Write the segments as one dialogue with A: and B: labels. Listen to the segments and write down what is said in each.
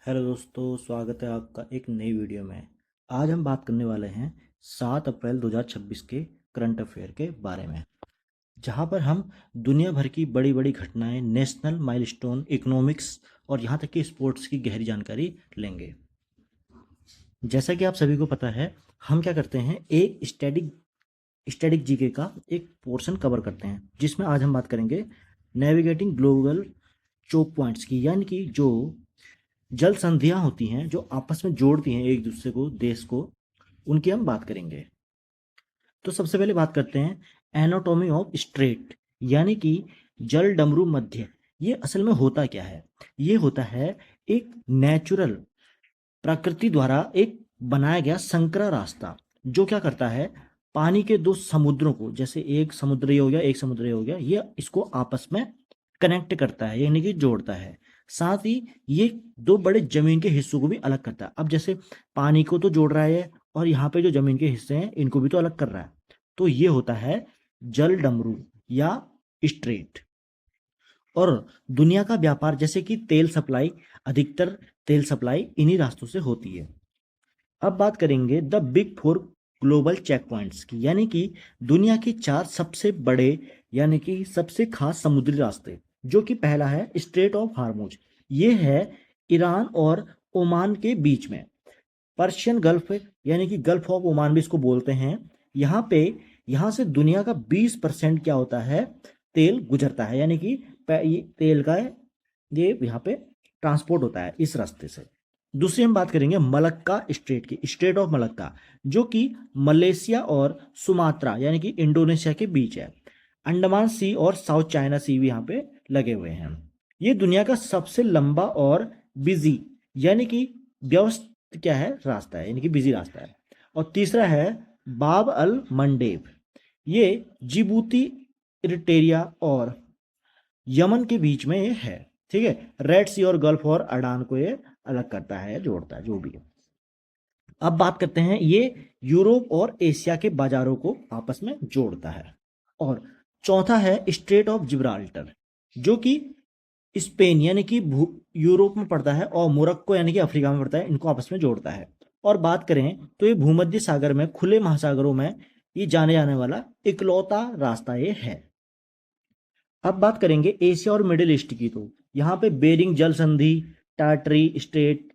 A: Hello दोस्तों, स्वागत है आपका एक नई वीडियो में। आज हम बात करने वाले हैं 7 अप्रैल 2026 के करंट अफेयर के बारे में, जहां पर हम दुनिया भर की बड़ी बड़ी घटनाएं, नेशनल माइलस्टोन, इकोनॉमिक्स और यहां तक कि स्पोर्ट्स की गहरी जानकारी लेंगे। जैसा कि आप सभी को पता है, हम क्या करते हैं, एक स्टैटिक स्टैटिक जीके का एक पोर्शन कवर करते हैं, जिसमें आज हम बात करेंगे नेविगेटिंग ग्लोबल चोक पॉइंट्स की, यानी कि जो जल संधियां होती हैं जो आपस में जोड़ती हैं एक दूसरे को, देश को, उनकी हम बात करेंगे। तो सबसे पहले बात करते हैं एनाटॉमी ऑफ स्ट्रेट, यानी कि जल डमरू मध्य। ये असल में होता क्या है? ये होता है एक नेचुरल, प्रकृति द्वारा एक बनाया गया संकरा रास्ता, जो क्या करता है, पानी के दो समुद्रों को, जैसे एक समुद्र ये हो गया, एक समुद्र ये हो गया, ये इसको आपस में कनेक्ट करता है, यानी कि जोड़ता है। साथ ही ये दो बड़े जमीन के हिस्सों को भी अलग करता है। अब जैसे पानी को तो जोड़ रहा है, और यहाँ पे जो जमीन के हिस्से हैं इनको भी तो अलग कर रहा है। तो ये होता है जल डमरू या स्ट्रेट। और दुनिया का व्यापार, जैसे कि तेल सप्लाई, अधिकतर तेल सप्लाई इन्हीं रास्तों से होती है। अब बात करेंगे the big four global checkpoints की, यानी कि दुनिया के 4 सबसे बड़े, यानी कि सबसे खास समुद्री रास्ते। जो कि पहला है स्ट्रेट ऑफ हार्मुज। ये है ईरान और ओमान के बीच में। पर्शियन गल्फ, यानी कि गल्फ ऑफ ओमान भी इसको बोलते हैं। यहाँ पे, यहाँ से दुनिया का 20% क्या होता है, तेल गुजरता है, यानी कि ये तेल का ये यहाँ पे ट्रांसपोर्ट होता है इस रास्ते से। दूसरी हम बात करेंगे मलक्का स्ट्रेट की, स्ट्रेट ऑफ मलक्का, जो कि मलेशिया और सुमात्रा, यानी कि इंडोनेशिया के बीच है। अंडमान सी और साउथ चाइना सी भी यहाँ पे लगे हुए हैं। ये दुनिया का सबसे लंबा और बिजी, यानी कि व्यस्त क्या है, रास्ता है, यानी कि बिजी रास्ता है। और तीसरा है बाब अल मंडेब। ये जिबूती, इरिट्रिया और यमन के बीच में ये है। ठीक है, रेड सी और गल्फ और अडान को ये अलग करता है, जोड़ता है, जो भी है। अब बात करते हैं, ये यूरोप और एशिया के बाजारों को आपस में जोड़ता है। और चौथा है स्ट्रेट ऑफ जिब्राल्टर, जो कि स्पेन, यानी कि यूरोप में पड़ता है, और मोरक्को, यानी कि अफ्रीका में पड़ता है, इनको आपस में जोड़ता है। और बात करें तो ये भूमध्य सागर में, खुले महासागरों में ये जाने जाने वाला इकलौता रास्ता ये है। अब बात करेंगे एशिया और मिडिल ईस्ट की, तो यहाँ पे बेरिंग जल संधि, टाटरी स्ट्रेट,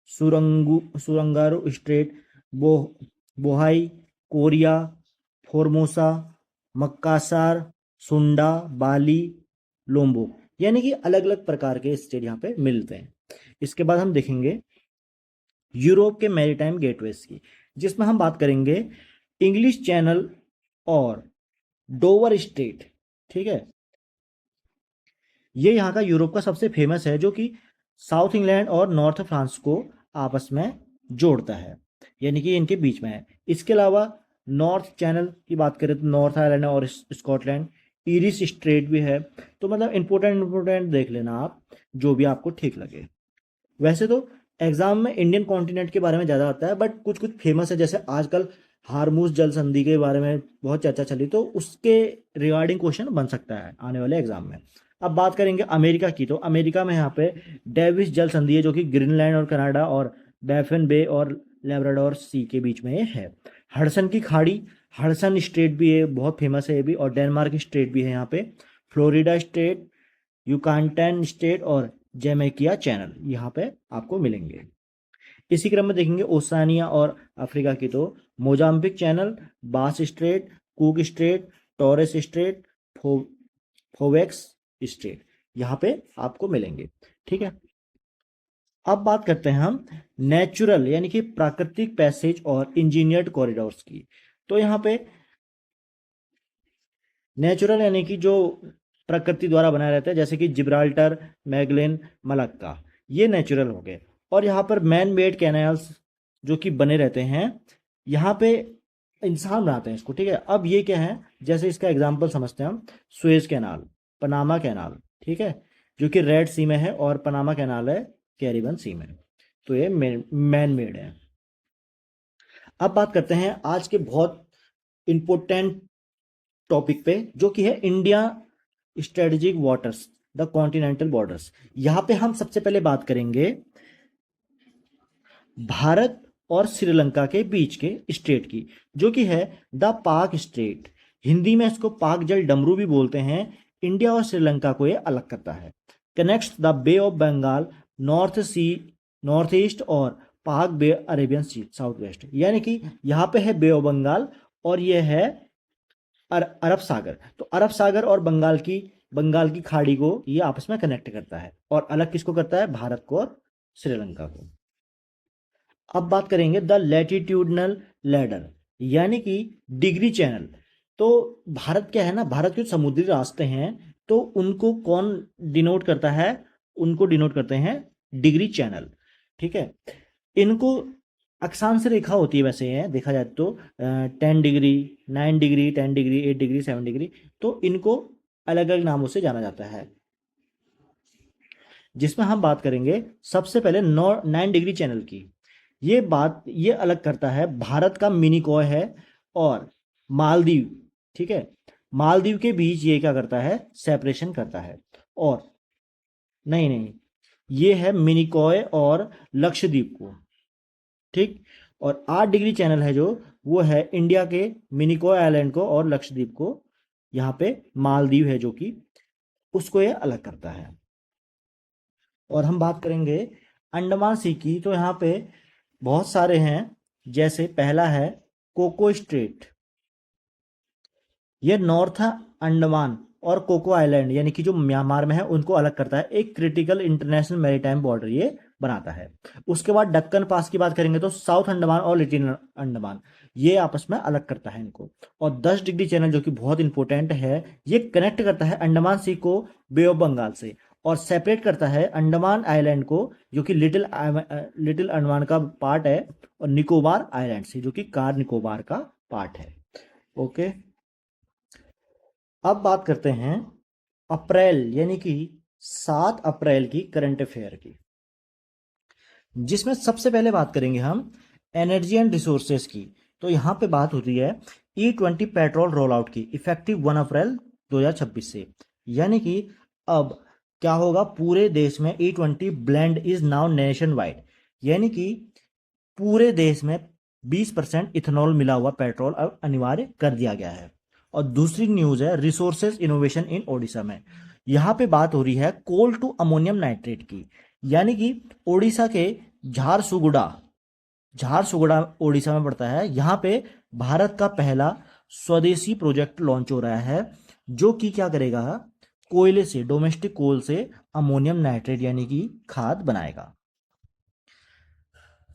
A: सुरंगारो स्ट्रेट, बो बोहाई, कोरिया, फोर्मोसा, मक्कासार, सुंडा, बाली, लोम्बो, यानी कि अलग अलग प्रकार के स्टेट यहाँ पे मिलते हैं। इसके बाद हम देखेंगे यूरोप के मैरीटाइम गेटवेज की, जिसमें हम बात करेंगे इंग्लिश चैनल और डोवर स्ट्रेट। ठीक है, ये यहाँ का यूरोप का सबसे फेमस है, जो कि साउथ इंग्लैंड और नॉर्थ फ्रांस को आपस में जोड़ता है, यानी कि इनके बीच में है। इसके अलावा नॉर्थ चैनल की बात करें तो नॉर्थ आयरलैंड और स्कॉटलैंड, इरिस स्ट्रेट भी है। तो मतलब इंपोर्टेंट देख लेना आप, जो भी आपको ठीक लगे। वैसे तो एग्जाम में इंडियन कॉन्टिनेंट के बारे में ज़्यादा आता है, बट कुछ कुछ फेमस है, जैसे आजकल हारमूज जल संधि के बारे में बहुत चर्चा चली, तो उसके रिगार्डिंग क्वेश्चन बन सकता है आने वाले एग्जाम में। अब बात करेंगे अमेरिका की, तो अमेरिका में यहाँ पे डेविस जल संधि है, जो कि ग्रीनलैंड और कनाडा और बैफिन बे और लेब्राडोर सी के बीच में ये है। हडसन की खाड़ी, हडसन स्ट्रेट भी है, बहुत फेमस है ये भी, और डेनमार्क स्ट्रेट भी है यहाँ पे। फ्लोरिडा स्ट्रेट, युकाटन स्टेट और जमैकिया चैनल यहाँ पे आपको मिलेंगे। इसी क्रम में देखेंगे ओसानिया और अफ्रीका की, तो Mozambique Channel, Bass Strait, Cook Strait, Torres Strait, Foveaux Strait यहाँ पे आपको मिलेंगे। ठीक है, अब बात करते हैं हम नेचुरल, यानी कि प्राकृतिक पैसेज और इंजीनियर्ड कॉरिडोर्स की। तो यहाँ पे नेचुरल, यानी कि जो प्रकृति द्वारा बनाया रहता है, जैसे कि जिब्राल्टर, मैगलेन, मलक्का, ये नेचुरल हो गए। और यहाँ पर मैन मेड कैनाल्स जो कि बने रहते हैं, यहाँ पे इंसान बनाते हैं इसको। ठीक है, अब ये क्या है, जैसे इसका एग्जांपल समझते हैं हम, सुएज कैनाल, पनामा कैनाल, ठीक है, जो कि रेड सी में है, और पनामा कैनाल है कैरिबियन सी में। तो ये मैन मेड है। अब बात करते हैं आज के बहुत इंपॉर्टेंट टॉपिक पे, जो कि है India strategic waters, the continental borders. यहाँ पे हम सबसे पहले बात करेंगे भारत और श्रीलंका के बीच के स्टेट की, जो कि है द पाक स्टेट। हिंदी में इसको पाक जल डमरू भी बोलते हैं। इंडिया और श्रीलंका को ये अलग करता है। Connects the bay of Bengal, north sea, north east और Palk bay, Arabian sea, south west. यानी कि यहाँ पे है बे ऑफ बंगाल और ये है अरब सागर। तो अरब सागर और बंगाल की खाड़ी को ये आपस में कनेक्ट करता है। और अलग किसको करता है? भारत को और श्रीलंका को। अब बात करेंगे द लैटिट्यूडनल लैडर, यानी कि डिग्री चैनल। तो भारत क्या है ना, भारत के समुद्री रास्ते हैं, तो उनको कौन डिनोट करता है? उनको डिनोट करते हैं डिग्री चैनल। ठीक है, इनको अक्षांश रेखा होती है वैसे है देखा जाए तो 10 degree, 9 degree, 10 degree, 8 degree, 7 degree. तो इनको अलग अलग नामों से जाना जाता है, जिसमें हम बात करेंगे सबसे पहले 9 डिग्री चैनल की। ये अलग करता है भारत का मिनिकॉय है और मालदीव। ठीक है, मालदीव के बीच ये क्या करता है? सेपरेशन करता है। और नहीं नहीं, ये है मिनिकॉय और लक्षद्वीप को। ठीक, और 8 डिग्री चैनल है जो, वो है इंडिया के मिनिकॉय आइलैंड को और लक्षद्वीप को। यहाँ पे मालदीव है जो कि उसको ये अलग करता है। और हम बात करेंगे अंडमान सी की, तो यहाँ पे बहुत सारे हैं। जैसे पहला है कोको स्ट्रेट, ये नॉर्थ अंडमान और कोको आइलैंड यानी कि जो म्यांमार में है उनको अलग करता है। एक क्रिटिकल इंटरनेशनल मैरीटाइम बॉर्डर ये बनाता है। उसके बाद दक्कन पास की बात करेंगे तो साउथ अंडमान और लिटिल अंडमान ये आपस में अलग करता है इनको। और 10 डिग्री चैनल जो कि बहुत इंपॉर्टेंट है, ये कनेक्ट करता है अंडमान सी को बे ऑफ बंगाल से और सेपरेट करता है अंडमान आइलैंड को, जो कि लिटिल अंडमान का पार्ट है, और निकोबार आइलैंड से, जो कि कार निकोबार का पार्ट है। ओके, अब बात करते हैं अप्रैल यानी कि 7 अप्रैल की करंट अफेयर की, जिसमें सबसे पहले बात करेंगे हम एनर्जी एंड रिसोर्सेज की। तो यहाँ पे बात होती है E20 पेट्रोल रोल आउट की, इफेक्टिव 1 अप्रैल 2026 से। यानी कि अब क्या होगा, पूरे देश में E20 blend is now nation wide, यानी कि पूरे देश में 20% इथेनॉल मिला हुआ पेट्रोल अब अनिवार्य कर दिया गया है। और दूसरी न्यूज है रिसोर्सेज इनोवेशन इन ओडिशा में। यहाँ पे बात हो रही है कोल टू अमोनियम नाइट्रेट की, यानी कि ओडिशा के झारसुगुड़ा, झारसुगुड़ा ओडिशा में पड़ता है। यहाँ पे भारत का पहला स्वदेशी प्रोजेक्ट लॉन्च हो रहा है, जो कि क्या करेगा, कोयले से, डोमेस्टिक कोल से अमोनियम नाइट्रेट यानी कि खाद बनाएगा।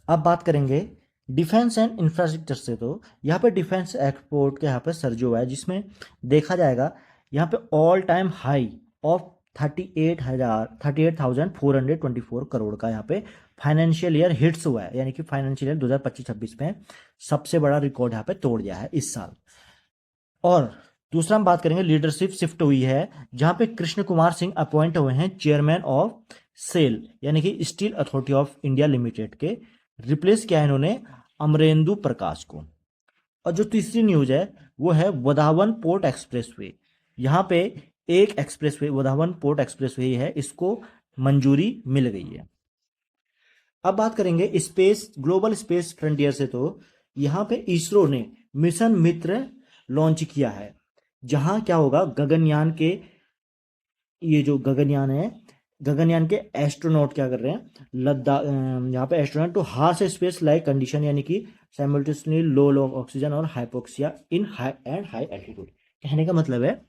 A: अब बात करेंगे डिफेंस एंड इंफ्रास्ट्रक्चर से। तो यहाँ पे डिफेंस एक्सपोर्ट के यहाँ पे सर्ज हुआ है, जिसमें देखा जाएगा यहाँ पे all time high of 38,424 crore का यहाँ पे फाइनेंशियल ईयर हिट्स हुआ है। यानी कि फाइनेंशियल ईयर 2025-26 में सबसे बड़ा रिकॉर्ड यहाँ पे तोड़ दिया है इस साल। और दूसरा हम बात करेंगे लीडरशिप शिफ्ट हुई है, जहाँ पे कृष्ण कुमार सिंह अपॉइंट हुए हैं चेयरमैन ऑफ सेल यानी कि steel authority of India limited के। रिप्लेस किया है इन्होंने अमरेंदु प्रकाश को। और जो तीसरी न्यूज है वो है वधावन पोर्ट एक्सप्रेसवे। यहाँ पे एक एक्सप्रेसवे, वधावन पोर्ट एक्सप्रेसवे है, इसको मंजूरी मिल गई है। अब बात करेंगे स्पेस, ग्लोबल स्पेस फ्रंटियर से। तो यहाँ पे इसरो ने मिशन मित्र लॉन्च किया है, जहां क्या होगा, गगनयान के, ये जो गगनयान है, गगनयान के एस्ट्रोनॉट क्या कर रहे हैं, लद्दाख, यहाँ पे astronaut too harsh space like condition, यानी कि साइमल्टेनियसली लो ऑक्सीजन और हाइपोक्सिया इन हाई एल्टीट्यूड। कहने का मतलब है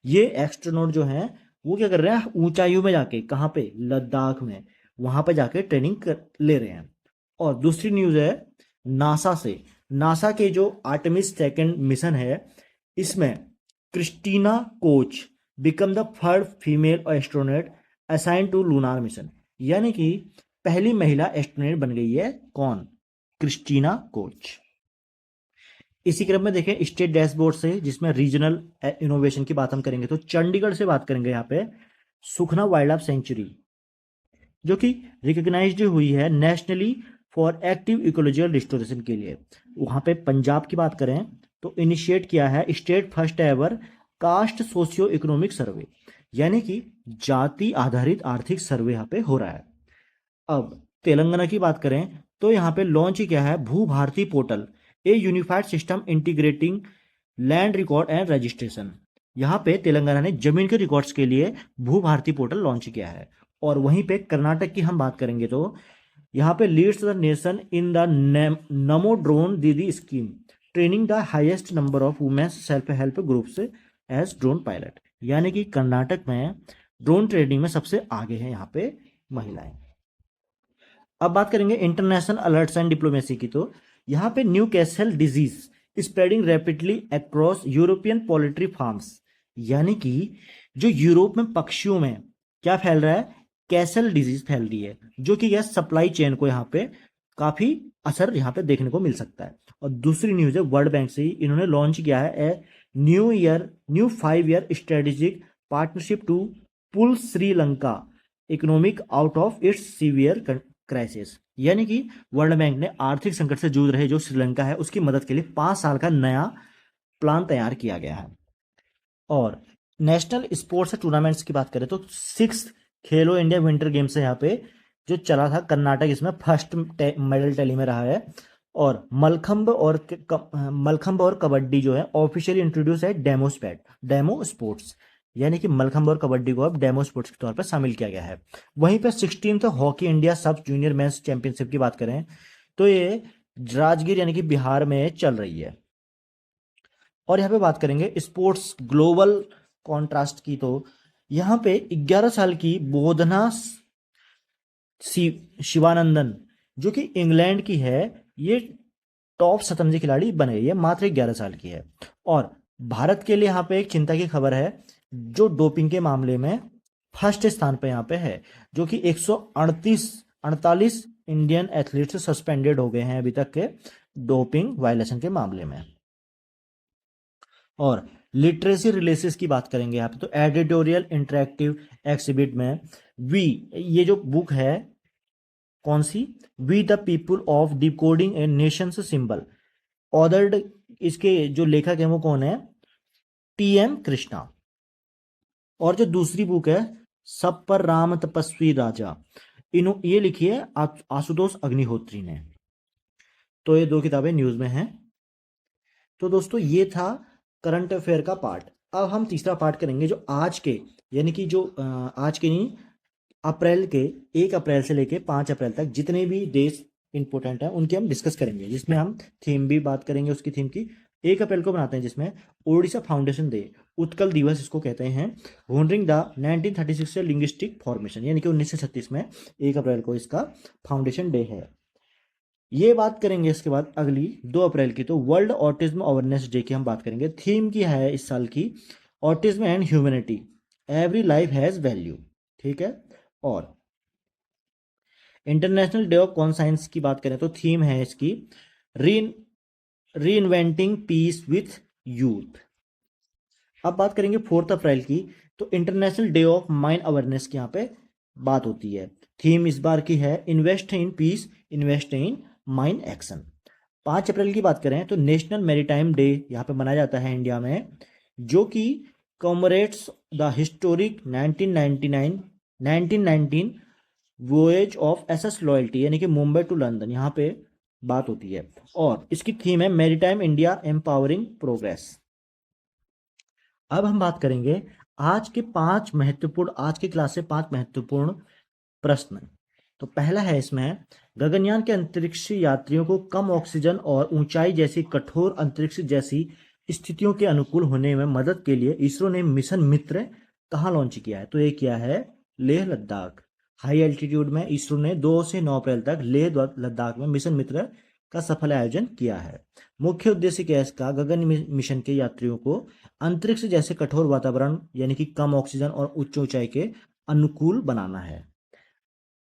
A: ये एस्ट्रोनॉट जो हैं वो क्या कर रहे हैं, ऊंचाइयों में जाके, कहाँ पे, लद्दाख में, वहां पे जाके ट्रेनिंग ले रहे हैं। और दूसरी न्यूज है नासा से। नासा के जो आर्टेमिस सेकंड मिशन है, इसमें Christina Koch become the third female astronaut assign to lunar mission, यानी कि पहली महिला एस्ट्रोनॉट बन गई है। कौन? Christina Koch. इसी क्रम में देखें स्टेट डैशबोर्ड से, जिसमें रीजनल इनोवेशन की बात हम करेंगे तो चंडीगढ़ से बात करेंगे। यहाँ पे सुखना वाइल्ड लाइफ सेंचुरी, जो कि रिकॉग्नाइज्ड हुई है nationally for active ecological restoration के लिए। वहां पे पंजाब की बात करें तो इनिशिएट किया है state first ever caste socio economic survey, यानी कि जाति आधारित आर्थिक सर्वे यहाँ पे हो रहा है। अब तेलंगाना की बात करें तो यहाँ पे लॉन्च किया है Bhu Bharati portal, a unified system integrating land record and registration. यहाँ पे तेलंगाना ने जमीन के रिकॉर्ड्स के लिए भू भारती पोर्टल लॉन्च किया है। और वहीं पे कर्नाटक की हम बात करेंगे तो यहाँ पे leads the nation in the Namo drone Didi scheme, training the highest number of women's self help groups as drone pilot. यानी कि कर्नाटक में ड्रोन ट्रेनिंग में सबसे आगे हैं यहाँ पे महिलाएं। अब बात करेंगे इंटरनेशनल अलर्ट्स एंड डिप्लोमेसी की, तो यहाँ पे new castle disease spreading rapidly across European poultry farms. यानी कि जो यूरोप में पक्षियों में क्या फैल रहा है, कैसल डिजीज फैल रही है, जो कि यह सप्लाई चेन को यहाँ पे काफी असर यहाँ पे देखने को मिल सकता है। और दूसरी न्यूज है वर्ल्ड बैंक से ही इन्होंने लॉन्च किया है new 5 year strategic partnership to pull Sri Lanka economic out of its severe crisis. यानी कि वर्ल्ड बैंक ने आर्थिक संकट से जूझ रहे जो श्रीलंका है उसकी मदद के लिए 5 साल का नया प्लान तैयार किया गया है। और नेशनल स्पोर्ट्स टूर्नामेंट्स की बात करें तो 6 खेलो इंडिया विंटर गेम्स है यहाँ पे जो चला था, कर्नाटक इसमें फर्स्ट मेडल टैली में रहा है। और मलखंब और कबड्डी जो है ऑफिशियली इंट्रोड्यूस है डेमो स्पोर्ट्स। यानी कि मलखंब और कबड्डी को अब डेमो स्पोर्ट्स के तौर पर शामिल किया गया है। वहीं पर 16th हॉकी इंडिया सब जूनियर मेंस चैंपियनशिप की बात करें तो ये राजगीर यानी कि बिहार में चल रही है। और यहाँ पे बात करेंगे स्पोर्ट्स ग्लोबल कॉन्ट्रास्ट की, तो यहाँ पे 11 साल की बोधना शिवानंदन जो कि इंग्लैंड की है, ये टॉप शतरंजी खिलाड़ी बन गई है, मात्र 11 साल की है। और भारत के लिए यहाँ पे एक चिंता की खबर है, जो डोपिंग के मामले में फर्स्ट स्थान पे यहाँ पे है, जो कि 148 इंडियन एथलीट्स सस्पेंडेड हो गए हैं अभी तक के डोपिंग वायलेशन के मामले में। और लिटरेसी रिलेसेस की बात करेंगे यहाँ पे तो एडिटोरियल इंटरेक्टिव एक्सिबिट में ये जो बुक है कौन सी, we the people of decoding a nation's symbol, ordered इसके जो लेखक है वो कौन है, TM कृष्णा। और जो दूसरी बुक है सब पर राम तपस्वी राजा, ये लिखी है आशुतोष अग्निहोत्री ने। तो ये 2 किताबें न्यूज में हैं। तो दोस्तों ये था करंट अफेयर का पार्ट। अब हम तीसरा पार्ट करेंगे जो आज के, यानी कि जो आज के नहीं, अप्रैल के 1 अप्रैल से लेके 5 अप्रैल तक जितने भी डेज इंपॉर्टेंट है उनके हम डिस्कस करेंगे, जिसमें हम थीम भी बात करेंगे उसकी थीम की। 1 अप्रैल को बनाते हैं जिसमें ओडिशा फाउंडेशन डे, उत्कल दिवस इसको कहते हैं, होनरिंग द 1936 से लिंग्विस्टिक फॉर्मेशन, यानी कि 1936 में 1 अप्रैल को इसका फाउंडेशन डे है। ये बात करेंगे इसके बाद अगली 2 अप्रैल की, तो वर्ल्ड ऑटिज्म अवेयरनेस डे की हम बात करेंगे। थीम की है इस साल की autism and humanity, every life has value, ठीक है। और इंटरनेशनल डे ऑफ कॉन्साइंस की बात करें तो थीम है इसकी री इन्वेंटिंग पीस विथ यूथ। अब बात करेंगे 4 अप्रैल की, तो international day of mine awareness की यहाँ पे बात होती है। थीम इस बार की है invest in peace, invest in mine action. 5 अप्रैल की बात करें तो नेशनल मैरीटाइम डे यहाँ पे मनाया जाता है इंडिया में, जो कि comrades the historic 1919 voyage of SS Loyalty, यानी कि मुंबई टू लंदन यहाँ पे बात होती है। और इसकी थीम है मैरीटाइम इंडिया एम्पावरिंग प्रोग्रेस। अब हम बात करेंगे आज की क्लास से 5 महत्वपूर्ण प्रश्न। तो पहला है इसमें, गगनयान के अंतरिक्ष यात्रियों को कम ऑक्सीजन और ऊंचाई जैसी कठोर अंतरिक्ष जैसी स्थितियों के अनुकूल होने में मदद के लिए इसरो ने मिशन मित्र कहाँ लॉन्च किया है, तो ये किया है लेह लद्दाख। हाई एल्टीट्यूड में इसरो ने 2 से 9 अप्रैल तक लेह लद्दाख में मिशन मित्र का सफल आयोजन किया है। मुख्य उद्देश्य क्या है इसका, गगन मिशन के यात्रियों को अंतरिक्ष जैसे कठोर वातावरण यानी कि कम ऑक्सीजन और उच्च ऊंचाई के अनुकूल बनाना है।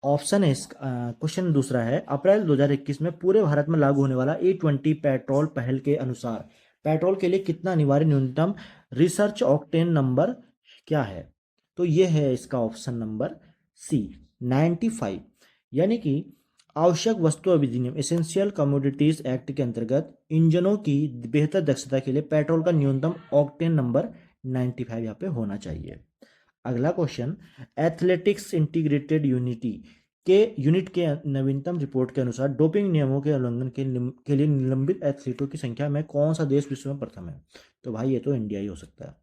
A: ऑप्शन है क्वेश्चन दूसरा है, अप्रैल 2021 में पूरे भारत में लागू होने वाला E20 पेट्रोल पहल के अनुसार पेट्रोल के लिए कितना अनिवार्य न्यूनतम रिसर्च ऑक्टेन नंबर क्या है, तो ये है इसका ऑप्शन नंबर C 95। यानी कि आवश्यक वस्तु अधिनियम एसेंशियल कमोडिटीज एक्ट के अंतर्गत इंजनों की बेहतर दक्षता के लिए पेट्रोल का न्यूनतम ऑक्टेन नंबर 95 यहाँ पे होना चाहिए। अगला क्वेश्चन, एथलेटिक्स इंटीग्रेटेड यूनिटी के यूनिट के नवीनतम रिपोर्ट के अनुसार डोपिंग नियमों के उल्लंघन के लिए निलंबित एथलीटों की संख्या में कौन सा देश विश्व में प्रथम है? तो भाई ये तो इंडिया ही हो सकता है।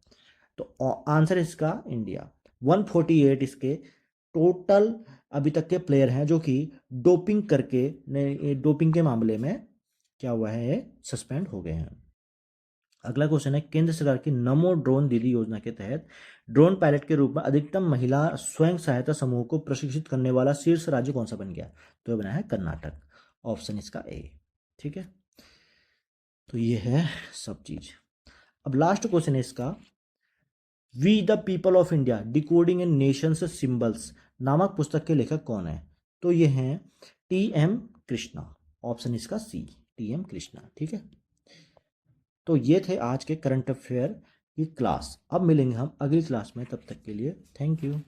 A: तो आंसर इसका इंडिया। 148 इसके टोटल अभी तक के प्लेयर हैं जो कि डोपिंग करके डोपिंग के मामले में क्या हुआ है, सस्पेंड हो गए हैं। अगला क्वेश्चन है, केंद्र सरकार की नमो ड्रोन दीदी योजना के तहत ड्रोन पायलट के रूप में अधिकतम महिला स्वयं सहायता समूह को प्रशिक्षित करने वाला शीर्ष राज्य कौन सा बन गया? तो ये बना है कर्नाटक। ऑप्शन इसका ए। ठीक है, तो ये है सब चीज। अब लास्ट क्वेश्चन है इसका, we the people of India decoding in nations symbols नामक पुस्तक के लेखक कौन है? तो ये हैं टी.एम. कृष्णा। ऑप्शन इसका सी, टी.एम. कृष्णा। ठीक है, तो ये थे आज के करंट अफेयर की क्लास। अब मिलेंगे हम अगली क्लास में, तब तक के लिए थैंक यू।